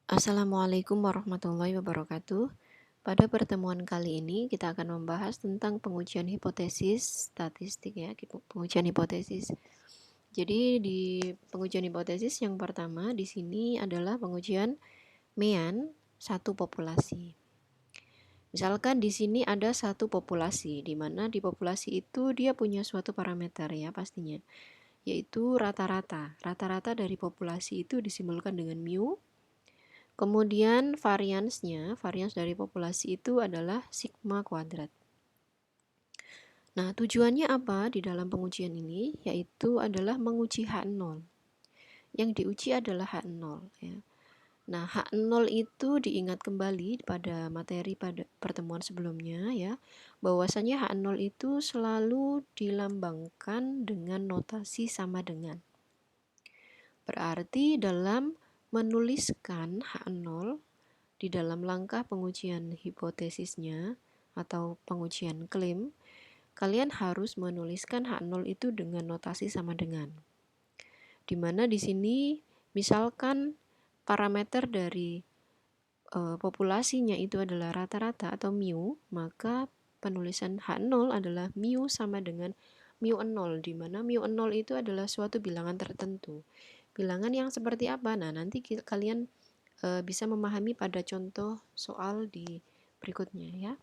Assalamualaikum warahmatullahi wabarakatuh. Pada pertemuan kali ini kita akan membahas tentang pengujian hipotesis statistik ya, pengujian hipotesis. Jadi di pengujian hipotesis yang pertama di sini adalah pengujian mean satu populasi. Misalkan di sini ada satu populasi, di mana di populasi itu dia punya suatu parameter ya pastinya, yaitu rata-rata. Rata-rata dari populasi itu disimbolkan dengan mu. Kemudian varians dari populasi itu adalah sigma kuadrat. Nah, tujuannya apa di dalam pengujian ini? Yaitu adalah menguji H0. Yang diuji adalah H0 ya. Nah, H0 itu diingat kembali pada materi pada pertemuan sebelumnya ya, bahwasanya H0 itu selalu dilambangkan dengan notasi sama dengan. Berarti dalam menuliskan H0 di dalam langkah pengujian hipotesisnya atau pengujian klaim, kalian harus menuliskan H0 itu dengan notasi sama dengan. Dimana di sini misalkan parameter dari populasinya itu adalah rata-rata atau mu, maka penulisan H0 adalah mu sama dengan mu0, di mana mu0 itu adalah suatu bilangan tertentu. Bilangan yang seperti apa? Nah, nanti kalian bisa memahami pada contoh soal di berikutnya ya.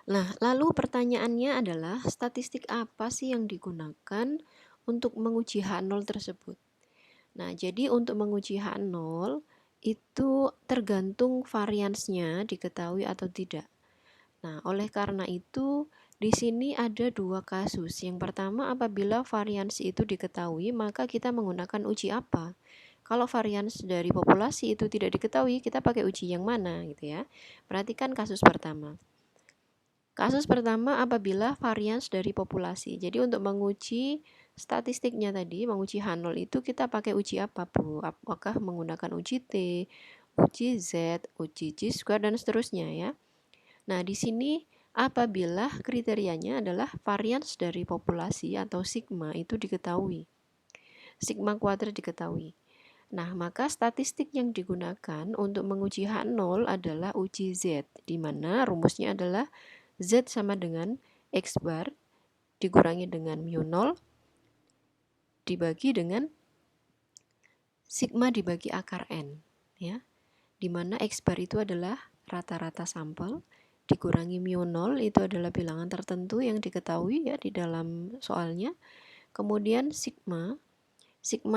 Nah, lalu pertanyaannya adalah statistik apa sih yang digunakan untuk menguji H0 tersebut? Nah, jadi untuk menguji H0 itu tergantung variansnya diketahui atau tidak. Nah, oleh karena itu di sini ada dua kasus. Yang pertama, apabila varians itu diketahui, maka kita menggunakan uji apa? Kalau varians dari populasi itu tidak diketahui, kita pakai uji yang mana gitu ya. Perhatikan kasus pertama. Kasus pertama apabila varians dari populasi. Jadi untuk menguji statistiknya tadi, menguji H0 itu kita pakai uji apa, Bu? Apakah menggunakan uji T, uji Z, uji chi-square dan seterusnya ya. Nah, di sini apabila kriterianya adalah varians dari populasi atau sigma itu diketahui. Sigma kuadrat diketahui. Nah, maka statistik yang digunakan untuk menguji H0 adalah uji Z, di mana rumusnya adalah Z sama dengan X bar dikurangi dengan mu0 dibagi dengan sigma dibagi akar N, ya. Di mana X bar itu adalah rata-rata sampel, dikurangi mu0 itu adalah bilangan tertentu yang diketahui ya di dalam soalnya. Kemudian sigma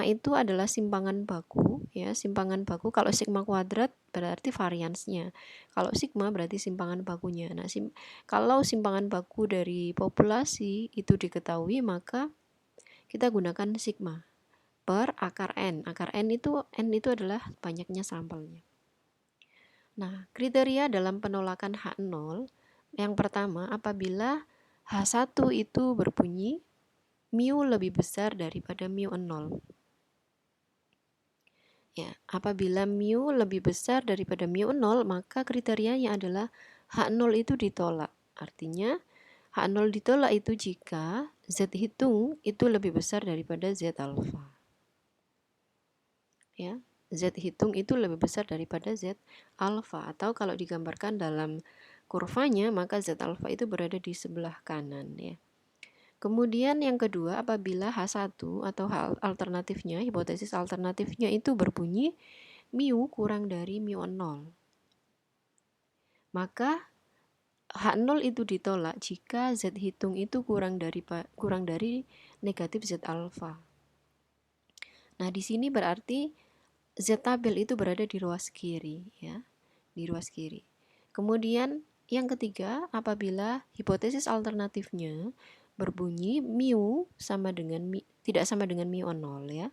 itu adalah simpangan baku ya, simpangan baku. Kalau sigma kuadrat berarti variansnya. Kalau sigma berarti simpangan bakunya. Nah, kalau simpangan baku dari populasi itu diketahui, maka kita gunakan sigma per akar N. Akar N itu adalah banyaknya sampelnya. Nah, kriteria dalam penolakan H0 yang pertama apabila H1 itu berbunyi mu lebih besar daripada mu0. Ya, apabila mu lebih besar daripada mu0, maka kriterianya adalah H0 itu ditolak. Artinya H0 ditolak itu jika Z hitung itu lebih besar daripada Z alfa. Ya, Z hitung itu lebih besar daripada Z alfa, atau kalau digambarkan dalam kurvanya maka Z alfa itu berada di sebelah kanan ya. Kemudian yang kedua, apabila H1 atau alternatifnya, hipotesis alternatifnya itu berbunyi mu kurang dari mu0. Maka H0 itu ditolak jika Z hitung itu kurang dari negatif Z alfa. Nah, di sini berarti Z tabel itu berada di ruas kiri ya, di ruas kiri. Kemudian yang ketiga, apabila hipotesis alternatifnya berbunyi mu tidak sama dengan mu0 ya,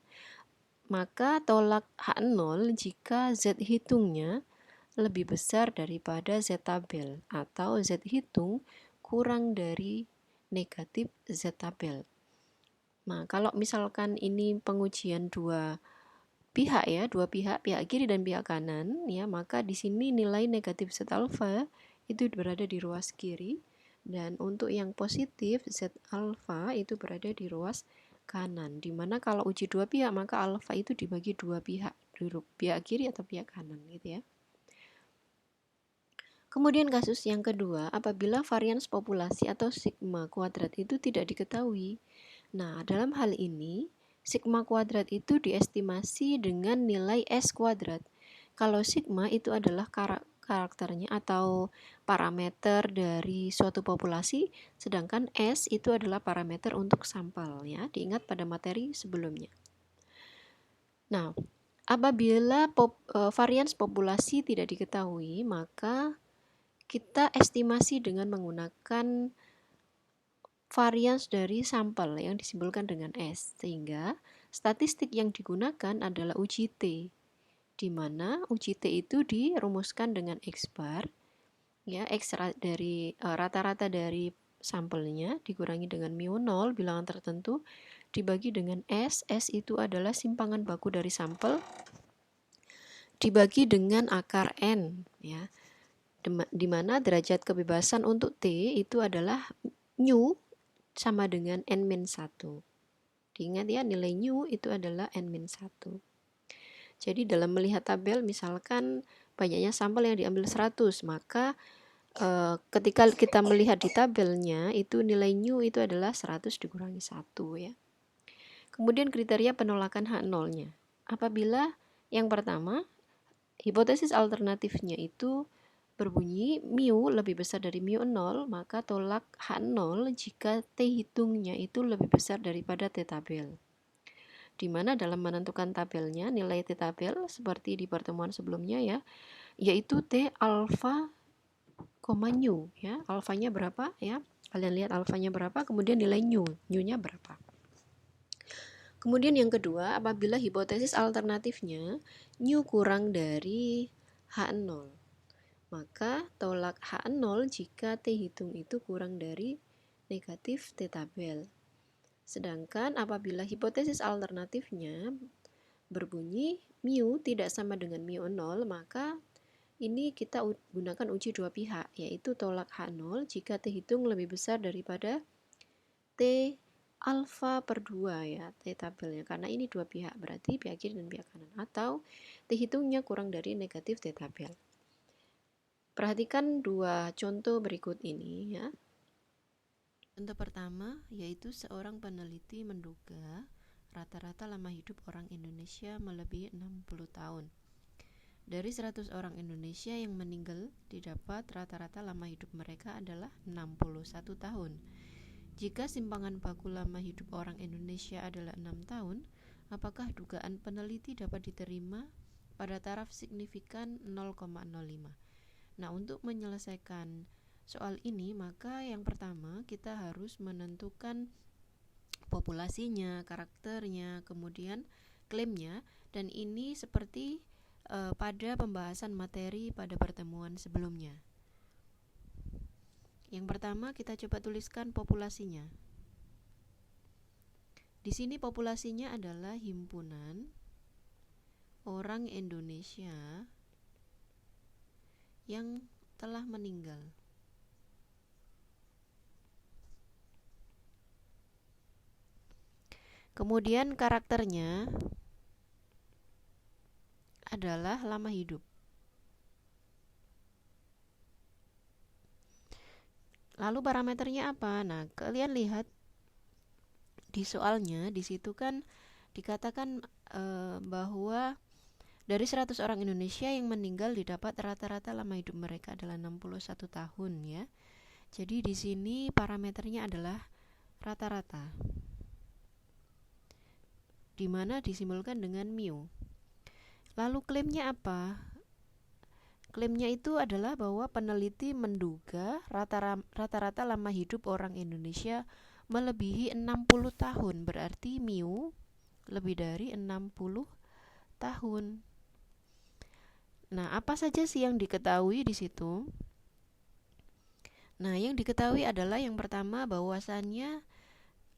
maka tolak H0 jika Z hitungnya lebih besar daripada Z tabel atau Z hitung kurang dari negatif Z tabel. Nah, kalau misalkan ini pengujian dua pihak ya, pihak kiri dan pihak kanan ya, maka di sini nilai negatif Z alfa itu berada di ruas kiri, dan untuk yang positif Z alfa itu berada di ruas kanan. Dimana kalau uji dua pihak maka alfa itu dibagi dua pihak pihak kiri atau pihak kanan gitu ya. Kemudian kasus yang kedua, apabila varians populasi atau sigma kuadrat itu tidak diketahui. Nah, dalam hal ini, sigma kuadrat itu diestimasi dengan nilai S kuadrat. Kalau sigma itu adalah karakternya atau parameter dari suatu populasi, sedangkan S itu adalah parameter untuk sampel ya. Diingat pada materi sebelumnya. Nah, apabila varians populasi tidak diketahui, maka kita estimasi dengan menggunakan varians dari sampel yang disimbolkan dengan S, sehingga statistik yang digunakan adalah uji T, di mana uji T itu dirumuskan dengan X bar, ya, X dari rata-rata dari sampelnya dikurangi dengan mu 0 bilangan tertentu dibagi dengan S itu adalah simpangan baku dari sampel dibagi dengan akar N, ya. Di mana derajat kebebasan untuk T itu adalah nu sama dengan N-1. Diingat ya, nilai nu itu adalah N-1. Jadi dalam melihat tabel, misalkan banyaknya sampel yang diambil 100, maka ketika kita melihat di tabelnya, itu nilai nu itu adalah 100 dikurangi 1 ya. Kemudian kriteria penolakan H0-nya. Apabila yang pertama, hipotesis alternatifnya itu berbunyi mu lebih besar dari mu 0, maka tolak H0 jika T hitungnya itu lebih besar daripada T tabel. Di mana dalam menentukan tabelnya, nilai T tabel seperti di pertemuan sebelumnya ya, yaitu T alfa, nu ya. Alfanya berapa ya? Kalian lihat alfanya berapa, kemudian nilai nu-nya berapa. Kemudian yang kedua, apabila hipotesis alternatifnya nu kurang dari H0, maka tolak H0 jika T hitung itu kurang dari negatif T tabel. Sedangkan apabila hipotesis alternatifnya berbunyi mu tidak sama dengan mu 0, maka ini kita gunakan uji dua pihak, yaitu tolak H0 jika T hitung lebih besar daripada T alfa per 2 ya, T tabelnya, karena ini dua pihak, berarti pihak kiri dan pihak kanan, atau T hitungnya kurang dari negatif T tabel. Perhatikan dua contoh berikut ini ya. Contoh pertama yaitu seorang peneliti menduga rata-rata lama hidup orang Indonesia melebihi 60 tahun. Dari 100 orang Indonesia yang meninggal didapat rata-rata lama hidup mereka adalah 61 tahun. Jika simpangan baku lama hidup orang Indonesia adalah 6 tahun, apakah dugaan peneliti dapat diterima pada taraf signifikan 0,05? Nah, untuk menyelesaikan soal ini, maka yang pertama kita harus menentukan populasinya, karakternya, kemudian klaimnya, dan ini seperti pada pembahasan materi pada pertemuan sebelumnya. Yang pertama kita coba tuliskan populasinya. Di sini populasinya adalah himpunan orang Indonesia yang telah meninggal. Kemudian karakternya adalah lama hidup. Lalu parameternya apa? Nah, kalian lihat di soalnya, di situ kan dikatakan bahwa dari 100 orang Indonesia yang meninggal didapat rata-rata lama hidup mereka adalah 61 tahun ya. Jadi di sini parameternya adalah rata-rata, di mana disimbolkan dengan mu. Lalu klaimnya apa? Klaimnya itu adalah bahwa peneliti menduga rata-rata lama hidup orang Indonesia melebihi 60 tahun, berarti mu lebih dari 60 tahun. Nah, apa saja sih yang diketahui di situ? Nah, yang diketahui adalah yang pertama bahwasannya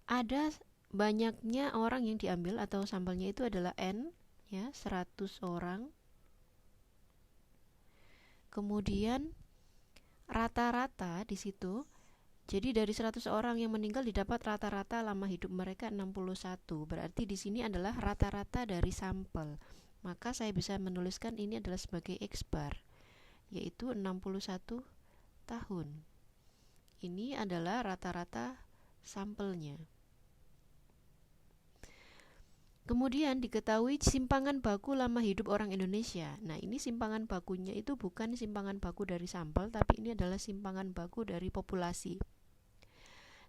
ada banyaknya orang yang diambil atau sampelnya itu adalah N ya, 100 orang. Kemudian rata-rata di situ. Jadi dari 100 orang yang meninggal didapat rata-rata lama hidup mereka 61. Berarti di sini adalah rata-rata dari sampel. maka saya bisa menuliskan ini adalah sebagai X bar, yaitu 61 tahun. Ini adalah rata-rata sampelnya. Kemudian diketahui simpangan baku lama hidup orang Indonesia. Nah, ini simpangan bakunya itu bukan simpangan baku dari sampel, tapi ini adalah simpangan baku dari populasi.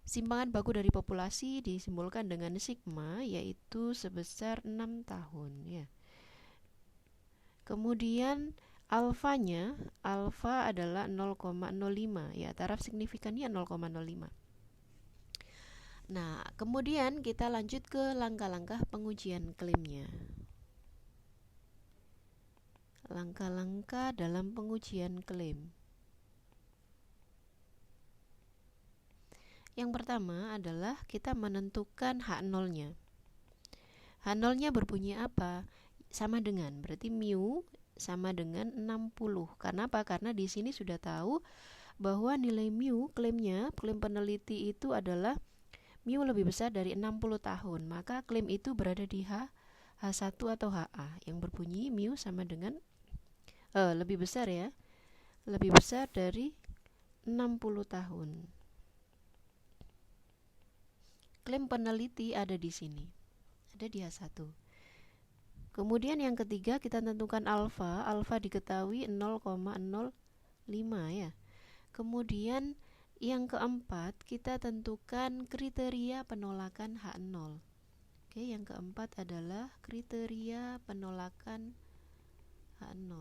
Simpangan baku dari populasi disimbolkan dengan sigma, yaitu sebesar 6 tahun ya. Kemudian alfanya, alfa adalah 0,05 ya, taraf signifikannya 0,05. Nah, kemudian kita lanjut ke langkah-langkah pengujian klaimnya. Langkah-langkah dalam pengujian klaim. Yang pertama adalah kita menentukan H0-nya. H0-nya berbunyi apa? Sama dengan, berarti mu sama dengan 60. Karena apa? Karena di sini sudah tahu bahwa nilai mu klaimnya, klaim peneliti itu adalah mu lebih besar dari 60 tahun, maka klaim itu berada di H1 atau HA yang berbunyi mu sama dengan lebih besar ya, lebih besar dari 60 tahun. Klaim peneliti ada di sini, ada di H1. Kemudian yang ketiga kita tentukan alfa, alfa diketahui 0,05 ya. Kemudian yang keempat kita tentukan kriteria penolakan H0. Oke, yang keempat adalah kriteria penolakan H0.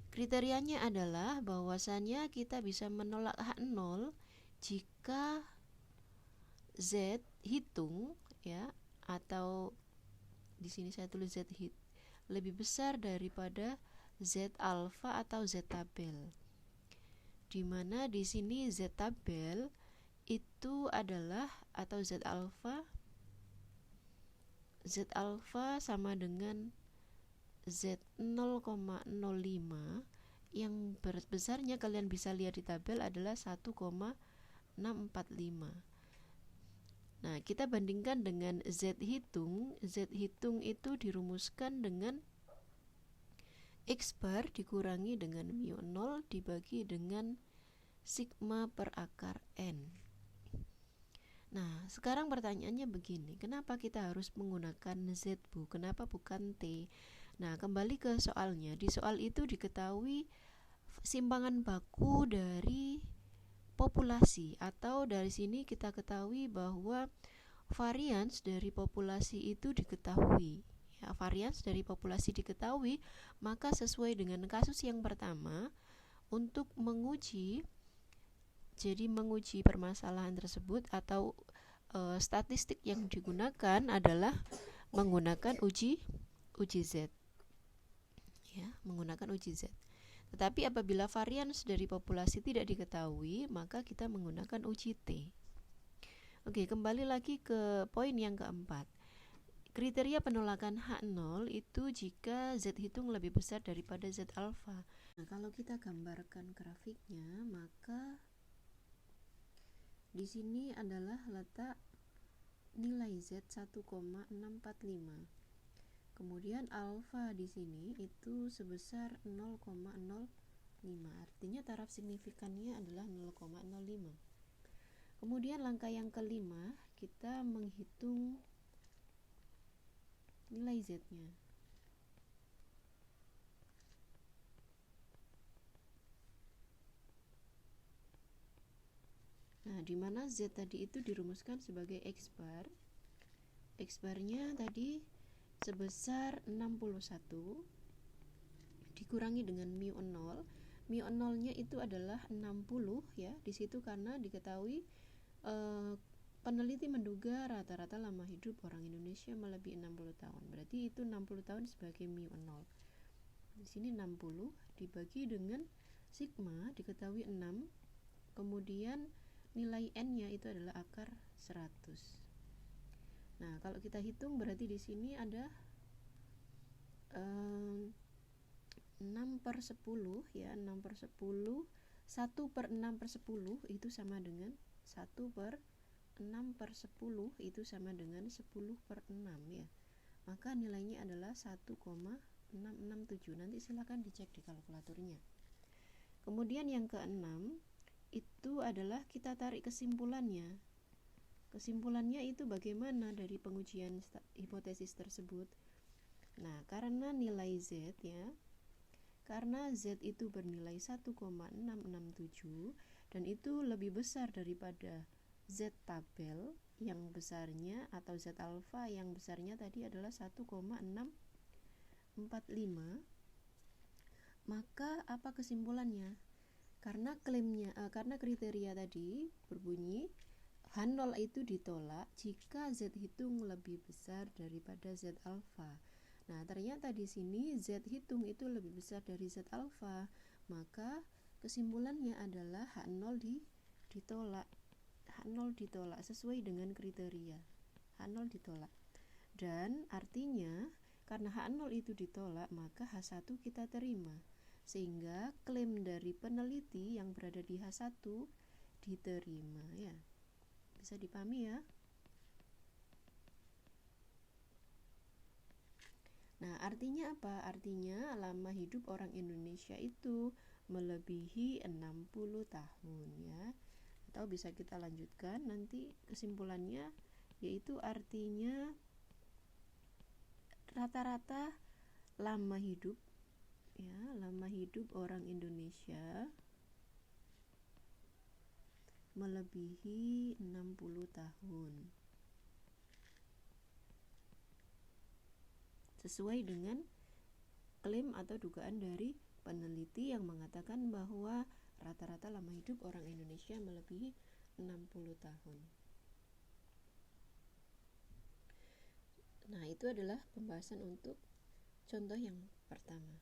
Kriterianya adalah bahwasannya kita bisa menolak H0 jika Z hitung ya, atau di sini saya tulis Z hit lebih besar daripada Z alfa atau Z tabel. Di mana di sini Z tabel itu adalah, atau Z alfa sama dengan Z 0,05 yang besarnya kalian bisa lihat di tabel adalah 1,645. Nah, kita bandingkan dengan Z hitung. Z hitung itu dirumuskan dengan X bar dikurangi dengan mu 0 dibagi dengan sigma per akar N. Nah, sekarang pertanyaannya begini, kenapa kita harus menggunakan Z, Bu? Kenapa bukan T? Nah, kembali ke soalnya. Di soal itu diketahui simpangan baku dari populasi, atau dari sini kita ketahui bahwa varians dari populasi itu diketahui. Ya, varians dari populasi diketahui, maka sesuai dengan kasus yang pertama, untuk menguji permasalahan tersebut atau statistik yang digunakan adalah menggunakan uji Z. Ya, menggunakan uji Z. Tetapi apabila varians dari populasi tidak diketahui, maka kita menggunakan uji T. Oke, kembali lagi ke poin yang keempat. Kriteria penolakan H0 itu jika Z hitung lebih besar daripada Z alfa. Nah, kalau kita gambarkan grafiknya, maka di sini adalah letak nilai Z 1,645. Kemudian alfa di sini itu sebesar 0,05. Artinya taraf signifikannya adalah 0,05. Kemudian langkah yang kelima, kita menghitung nilai Z-nya. Nah, di mana Z tadi itu dirumuskan sebagai X bar. X barnya tadi sebesar 61 dikurangi dengan mu 0. Mu 0-nya itu adalah 60 ya. Di situ karena diketahui peneliti menduga rata-rata lama hidup orang Indonesia melebihi 60 tahun. Berarti itu 60 tahun sebagai mu 0. Di sini 60 dibagi dengan sigma diketahui 6. Kemudian nilai N-nya itu adalah akar 100. Nah, kalau kita hitung berarti di sini ada 6/10 ya, 6/10. 1/6/10 itu sama dengan 1/10. 6/10 itu sama dengan 10/6 ya. Maka nilainya adalah 1,667. Nanti silakan dicek di kalkulatornya. Kemudian yang keenam itu adalah kita tarik kesimpulannya. Kesimpulannya itu bagaimana dari pengujian hipotesis tersebut. Nah, karena nilai Z ya, karena Z itu bernilai 1,667 dan itu lebih besar daripada Z tabel yang besarnya atau Z alfa yang besarnya tadi adalah 1,645. Maka apa kesimpulannya? Karena kriteria tadi berbunyi H0 itu ditolak jika Z hitung lebih besar daripada Z alfa. Nah, ternyata di sini Z hitung itu lebih besar dari Z alfa, maka kesimpulannya adalah H0 ditolak. H0 ditolak sesuai dengan kriteria. H0 ditolak. Dan artinya karena H0 itu ditolak, maka H1 kita terima. Sehingga klaim dari peneliti yang berada di H1 diterima ya. Bisa dipahami ya? Nah, artinya apa? Artinya lama hidup orang Indonesia itu melebihi 60 tahun ya. Atau bisa kita lanjutkan nanti kesimpulannya, yaitu artinya rata-rata lama hidup ya, lama hidup orang Indonesia melebihi 60 tahun. Sesuai dengan klaim atau dugaan dari peneliti yang mengatakan bahwa rata-rata lama hidup orang Indonesia melebihi 60 tahun. Nah, itu adalah pembahasan untuk contoh yang pertama.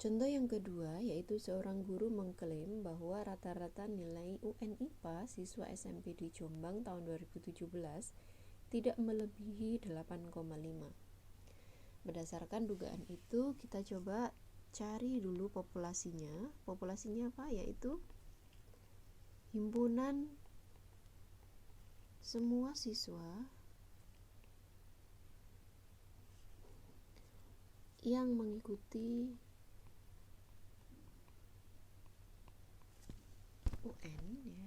Contoh yang kedua yaitu seorang guru mengklaim bahwa rata-rata nilai UN IPA siswa SMP di Jombang tahun 2017 tidak melebihi 8,5. Berdasarkan dugaan itu, kita coba cari dulu populasinya. Populasinya apa? Yaitu himpunan semua siswa yang mengikuti UN ya,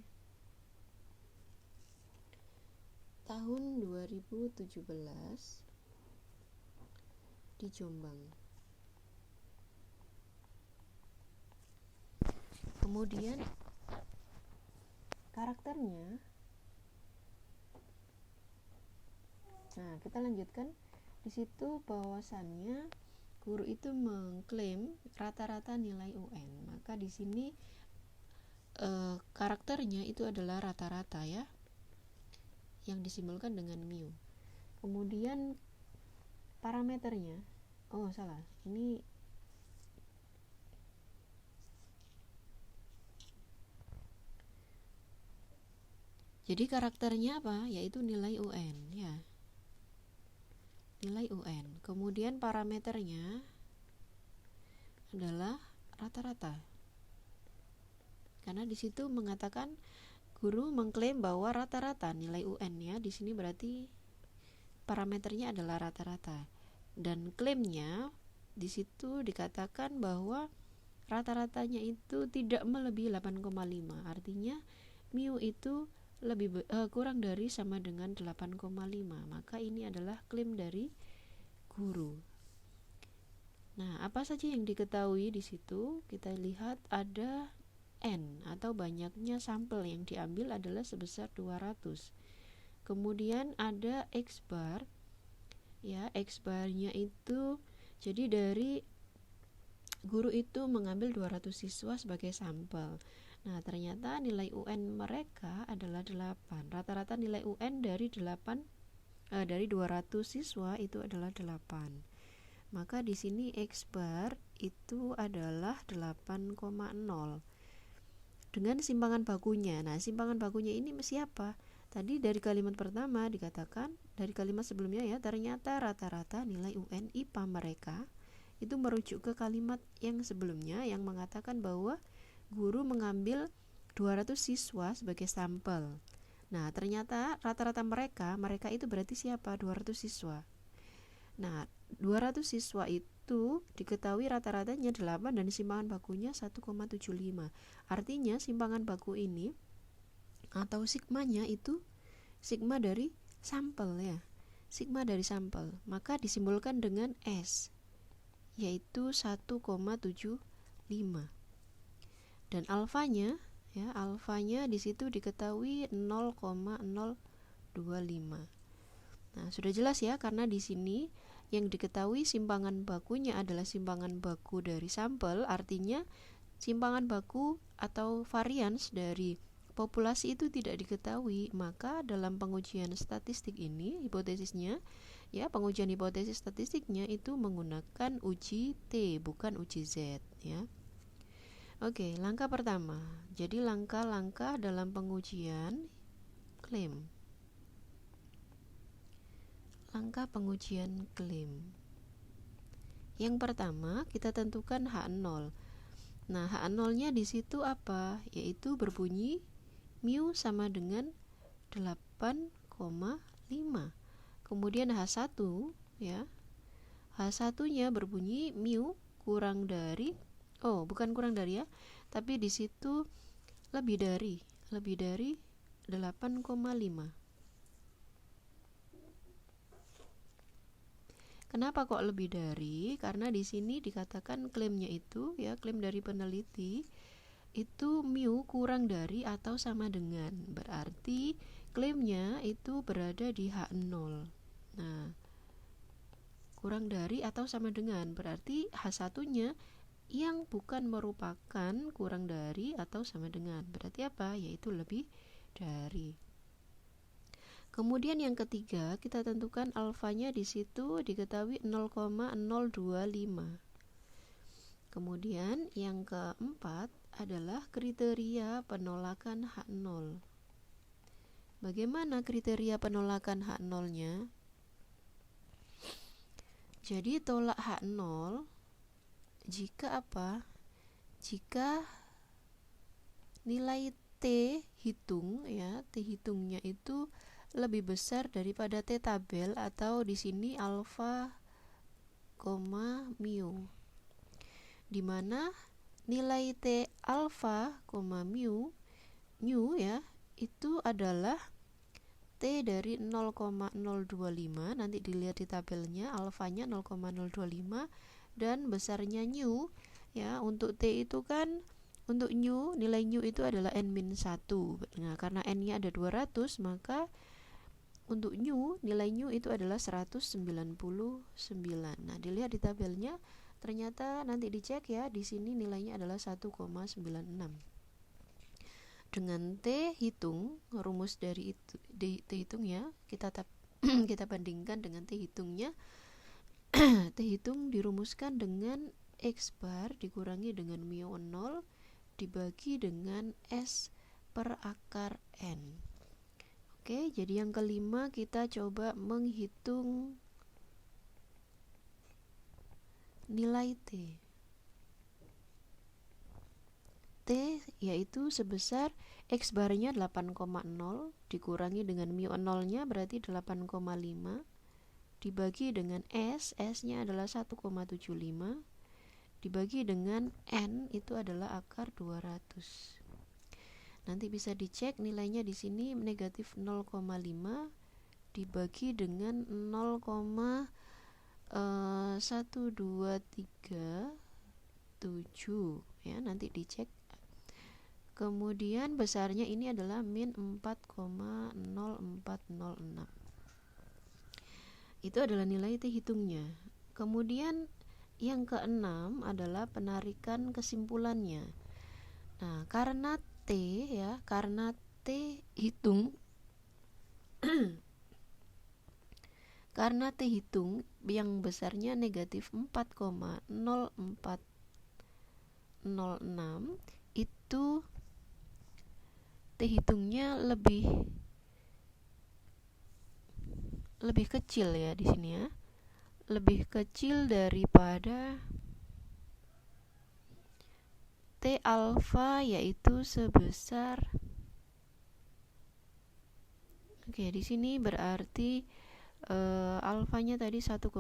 tahun 2017 di Jombang. Kemudian karakternya, nah kita lanjutkan di situ bahwasannya guru itu mengklaim rata-rata nilai UN. Maka di sini karakternya itu adalah rata-rata ya, yang disimbolkan dengan mu. Kemudian parameternya, ini jadi karakternya apa? Yaitu nilai UN ya, nilai UN. Kemudian parameternya adalah rata-rata. Karena di situ mengatakan guru mengklaim bahwa rata-rata nilai UN ya, di sini berarti parameternya adalah rata-rata. Dan klaimnya di situ dikatakan bahwa rata-ratanya itu tidak melebihi 8,5. Artinya mu itu kurang dari sama dengan 8,5. Maka ini adalah klaim dari guru. Nah, apa saja yang diketahui di situ? Kita lihat ada N atau banyaknya sampel yang diambil adalah sebesar 200. Kemudian ada X bar. Ya, X barnya itu jadi dari guru itu mengambil 200 siswa sebagai sampel. Nah, ternyata nilai UN mereka adalah 8. Rata-rata nilai UN dari 200 siswa itu adalah 8. Maka di sini X bar itu adalah 8,0. Dengan simpangan bakunya. Nah, simpangan bakunya ini siapa? Tadi dari kalimat pertama dikatakan, dari kalimat sebelumnya ya, ternyata rata-rata nilai UN IPA mereka itu merujuk ke kalimat yang sebelumnya yang mengatakan bahwa guru mengambil 200 siswa sebagai sampel. Nah, ternyata rata-rata mereka itu berarti siapa? 200 siswa. Nah, 200 siswa itu diketahui rata-ratanya 8 dan simpangan bakunya 1,75. Artinya simpangan baku ini atau sigmanya itu sigma dari sampel ya. Sigma dari sampel. Maka disimbolkan dengan S, yaitu 1,75. Dan alfanya ya, alfanya di situ diketahui 0,025. Nah, sudah jelas ya, karena di sini yang diketahui simpangan bakunya adalah simpangan baku dari sampel, artinya simpangan baku atau varians dari populasi itu tidak diketahui. Maka dalam pengujian statistik ini, hipotesisnya ya, pengujian hipotesis statistiknya itu menggunakan uji T, bukan uji Z ya. Oke, langkah pertama. Jadi langkah-langkah dalam pengujian klaim. Langkah pengujian klaim. Yang pertama, kita tentukan H0. Nah, H0-nya di situ apa? Yaitu berbunyi mu sama dengan 8,5. Kemudian H1 ya. H1-nya berbunyi mu kurang dari bukan kurang dari ya, tapi di situ lebih dari 8,5. Kenapa kok lebih dari? Karena di sini dikatakan klaimnya itu ya, klaim dari peneliti itu mu kurang dari atau sama dengan. Berarti klaimnya itu berada di H0. Nah, kurang dari atau sama dengan berarti H1-nya yang bukan merupakan kurang dari atau sama dengan. Berarti apa? Yaitu lebih dari. Kemudian yang ketiga, kita tentukan alfanya di situ diketahui 0,025. Kemudian yang keempat adalah kriteria penolakan H0. Bagaimana kriteria penolakan H0-nya? Jadi tolak H0 jika apa? Jika nilai T hitung ya, T hitungnya itu lebih besar daripada T tabel atau di sini alfa, mu. Di mana nilai T alfa, mu ya, itu adalah T dari 0,025. Nanti dilihat di tabelnya, alfanya 0,025 dan besarnya nu ya. Untuk T itu kan, untuk nilai nu itu adalah n-1. Nah, karena n-nya ada 200, maka untuk nilai nu itu adalah 199. Nah, dilihat di tabelnya, ternyata nanti dicek ya, di sini nilainya adalah 1,96. Dengan T hitung, rumus dari itu, T hitung ya, kita bandingkan dengan T hitungnya. T hitung dirumuskan dengan X bar dikurangi dengan mu 0 dibagi dengan S per akar N. Oke, jadi yang kelima kita coba menghitung nilai T. T yaitu sebesar X barnya 8,0 dikurangi dengan mu 0-nya berarti 8,5 dibagi dengan S, S-nya adalah 1,75 dibagi dengan N itu adalah akar 200. Nanti bisa dicek nilainya di sini negatif 0,5 dibagi dengan 0,1237 ya, nanti dicek. Kemudian besarnya ini adalah min 4,0406. Itu adalah nilai T hitungnya. Kemudian yang keenam adalah penarikan kesimpulannya. Nah, karena T hitung karena T hitung yang besarnya negatif 4,0406 itu T hitungnya lebih kecil ya di sini ya. Lebih kecil daripada T alfa, yaitu sebesar Oke, di sini berarti alfanya tadi 1,96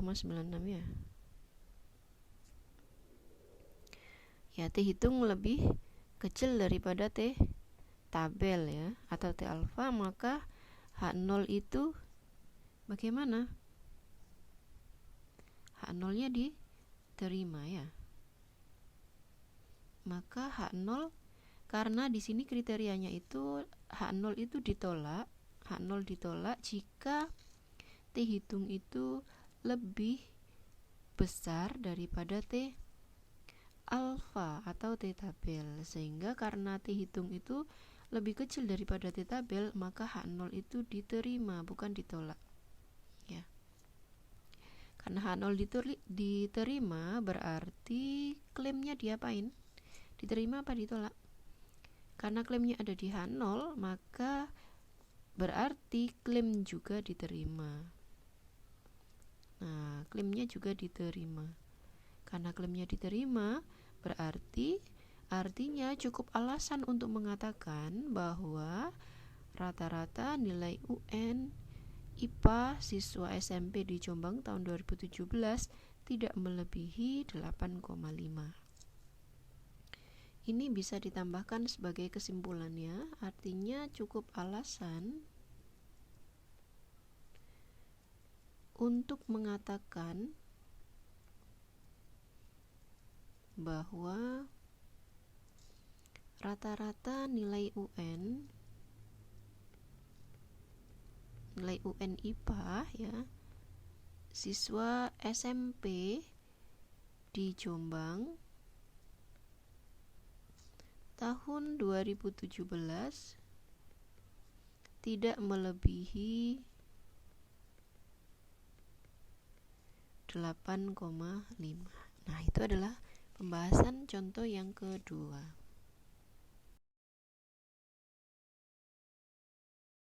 ya. Ya, T hitung lebih kecil daripada T tabel ya, atau T alfa, maka H0 itu bagaimana? H0 nya diterima ya. Maka H0, karena di sini kriterianya itu H0 itu ditolak, H0 ditolak jika T hitung itu lebih besar daripada T alfa atau T tabel, sehingga karena T hitung itu lebih kecil daripada T tabel, maka H0 itu diterima, bukan ditolak ya. Karena H0 diterima, berarti klaimnya diapain? Diterima apa ditolak? Karena klaimnya ada di H0, maka berarti klaim juga diterima. Nah, klaimnya juga diterima. Karena klaimnya diterima, berarti artinya cukup alasan untuk mengatakan bahwa rata-rata nilai UN IPA siswa SMP di Jombang tahun 2017 tidak melebihi 8,5. Ini bisa ditambahkan sebagai kesimpulannya, artinya cukup alasan untuk mengatakan bahwa rata-rata nilai UN IPA ya siswa SMP di Jombang tahun 2017 tidak melebihi 8,5. Nah, itu adalah pembahasan contoh yang kedua.